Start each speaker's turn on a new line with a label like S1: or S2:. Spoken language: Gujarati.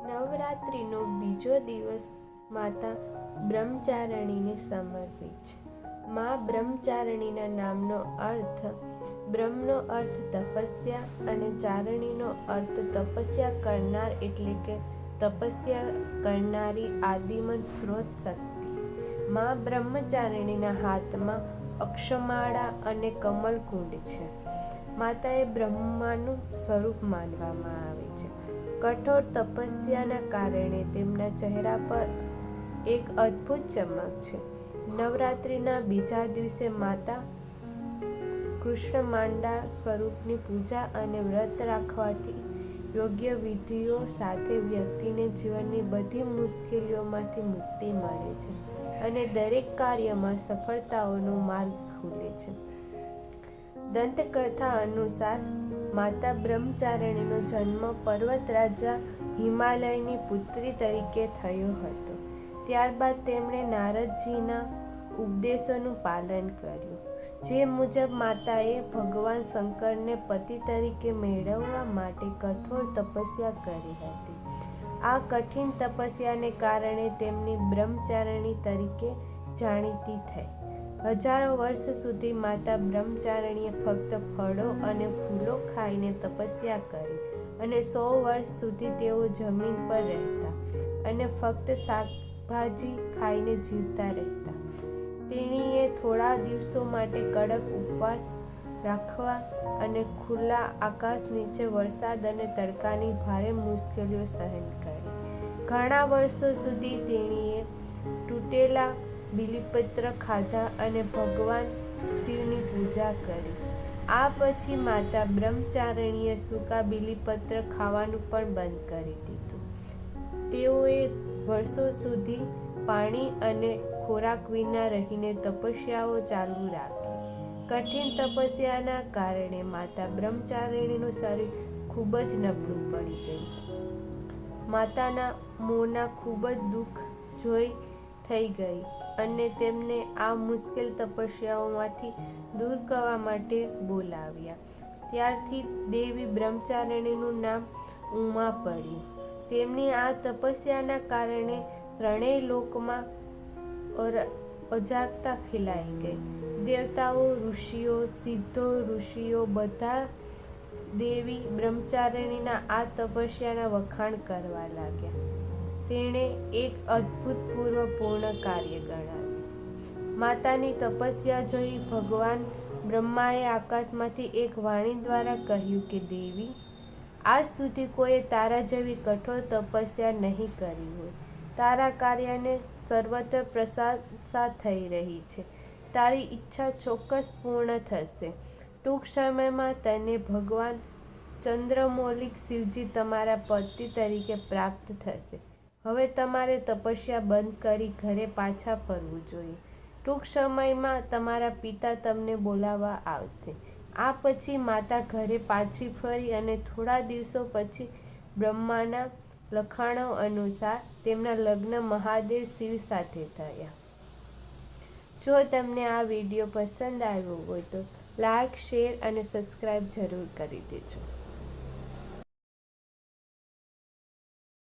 S1: નવરાત્રિનો બીજો દિવસ માતા બ્રહ્મચારિણીને સમર્પિત છે. મા બ્રહ્મચારિણીના નામનો અર્થ બ્રહ્મનો અર્થ તપસ્યા અને ચારણીનો અર્થ તપસ્યા કરનાર એટલે કે તપસ્યા કરનારી આદિમન સ્ત્રોત શક્તિ. મા બ્રહ્મચારિણીના હાથમાં અક્ષમાળા અને કમલકુંડ છે. માતાએ બ્રહ્માનું સ્વરૂપ માનવામાં આવે છે. કઠોર તપસ્યાના કારણે તેમના ચહેરા પર એક અદ્ભુત ચમક છે. નવરાત્રિના બીજા દિવસે માતા કૃષ્ણમાંડા સ્વરૂપની પૂજા અને વ્રત રાખવાથી યોગ્ય વિધિઓ સાથે વ્યક્તિને જીવનની બધી મુશ્કેલીઓમાંથી મુક્તિ મળે છે અને દરેક કાર્યમાં સફળતાઓનો માર્ગ ખુલે છે. દંતકથા અનુસાર માતા બ્રહ્મચારિણીનો જન્મ પર્વતરાજા હિમાલયની પુત્રી તરીકે થયો હતો. ત્યારબાદ તેમણે નારદજીના ઉપદેશોનું પાલન કર્યું, જે મુજબ માતાએ ભગવાન શંકરને પતિ તરીકે મેળવવા માટે કઠોર તપસ્યા કરી હતી. આ કઠિન તપસ્યાને કારણે તેમની બ્રહ્મચારિણી તરીકે જાણીતી થઈ. હજારો વર્ષ સુધી માતા બ્રહ્મચારિણીએ ફક્ત ફળો અને ફૂલો ખાઈને તપસ્યા કરી અને 100 વર્ષ સુધી તેઓ જમીન પર રહેતા અને ફક્ત શાકભાજી ખાઈને જીવતા રહેતા. તેણીએ થોડા દિવસો માટે કડક ઉપવાસ રાખવા અને ખુલ્લા આકાશ નીચે વરસાદ અને તડકાની ભારે મુશ્કેલીઓ સહન કરી. ઘણા વર્ષો સુધી તેણીએ તૂટેલા બિલીપત્ર ખાધા અને ભગવાન શિવની પૂજા કરી. આ પછી માતા બ્રહ્મચારિણીએ સૂકા બિલીપત્ર ખાવાનું પણ બંધ કરી દીધું. તેઓએ વર્ષો સુધી પાણી અને ખોરાક વિના રહીને તપસ્યાઓ ચાલુ રાખી. કઠિન તપસ્યાના કારણે માતા બ્રહ્મચારિણીનું શરીર ખૂબ જ નબળું પડી ગયું. માતાના મોંના ખૂબ જ દુઃખ જોઈ થઈ ગઈ અને તેમને આ મુશ્કેલ તપસ્યાઓમાંથી દૂર કરવા માટે બોલાવ્યા. ત્યારથી દેવી બ્રહ્મચારિણીનું નામ ઉમા પડ્યું. તેમની આ તપસ્યાના કારણે ત્રણેય લોકમાં અજાગતા ફેલાઈ ગઈ. દેવતાઓ, ઋષિઓ, સિદ્ધો, ઋષિઓ બધા દેવી બ્રહ્મચારિણીના આ તપસ્યાના વખાણ કરવા લાગ્યા. તેણે એક અભૂતપૂર્વ પૂર્ણ કાર્ય ગણાવ્યું. માતાની તપસ્યા જોઈ ભગવાન બ્રહ્માએ આકાશમાંથી એક વાણી દ્વારા કહ્યું કે દેવી, આજ સુધી કોઈએ તારા જેવી કઠોર તપસ્યા નહીં કરી હોય. તારા કાર્યને સર્વત્ર પ્રશંસા થઈ રહી છે. તારી ઈચ્છા ચોક્કસ પૂર્ણ થશે. ટૂંક સમયમાં તને ભગવાન ચંદ્રમૌલિક શિવજી તમારા પતિ તરીકે પ્રાપ્ત થશે. હવે તમારે તપસ્યા બંધ કરી ઘરે પાછા ફરવું જોઈએ. ટૂંક સમયમાં તમારા પિતા તમને બોલાવવા આવશે. આ પછી માતા ઘરે પાછી ફરી અને થોડા દિવસો પછી બ્રહ્માના લખાણો અનુસાર તેમના લગ્ન મહાદેવ શિવ સાથે થયા. જો તમને આ વિડીયો પસંદ આવ્યો હોય તો લાઈક, શેર અને સબસ્ક્રાઈબ જરૂર કરી દેજો.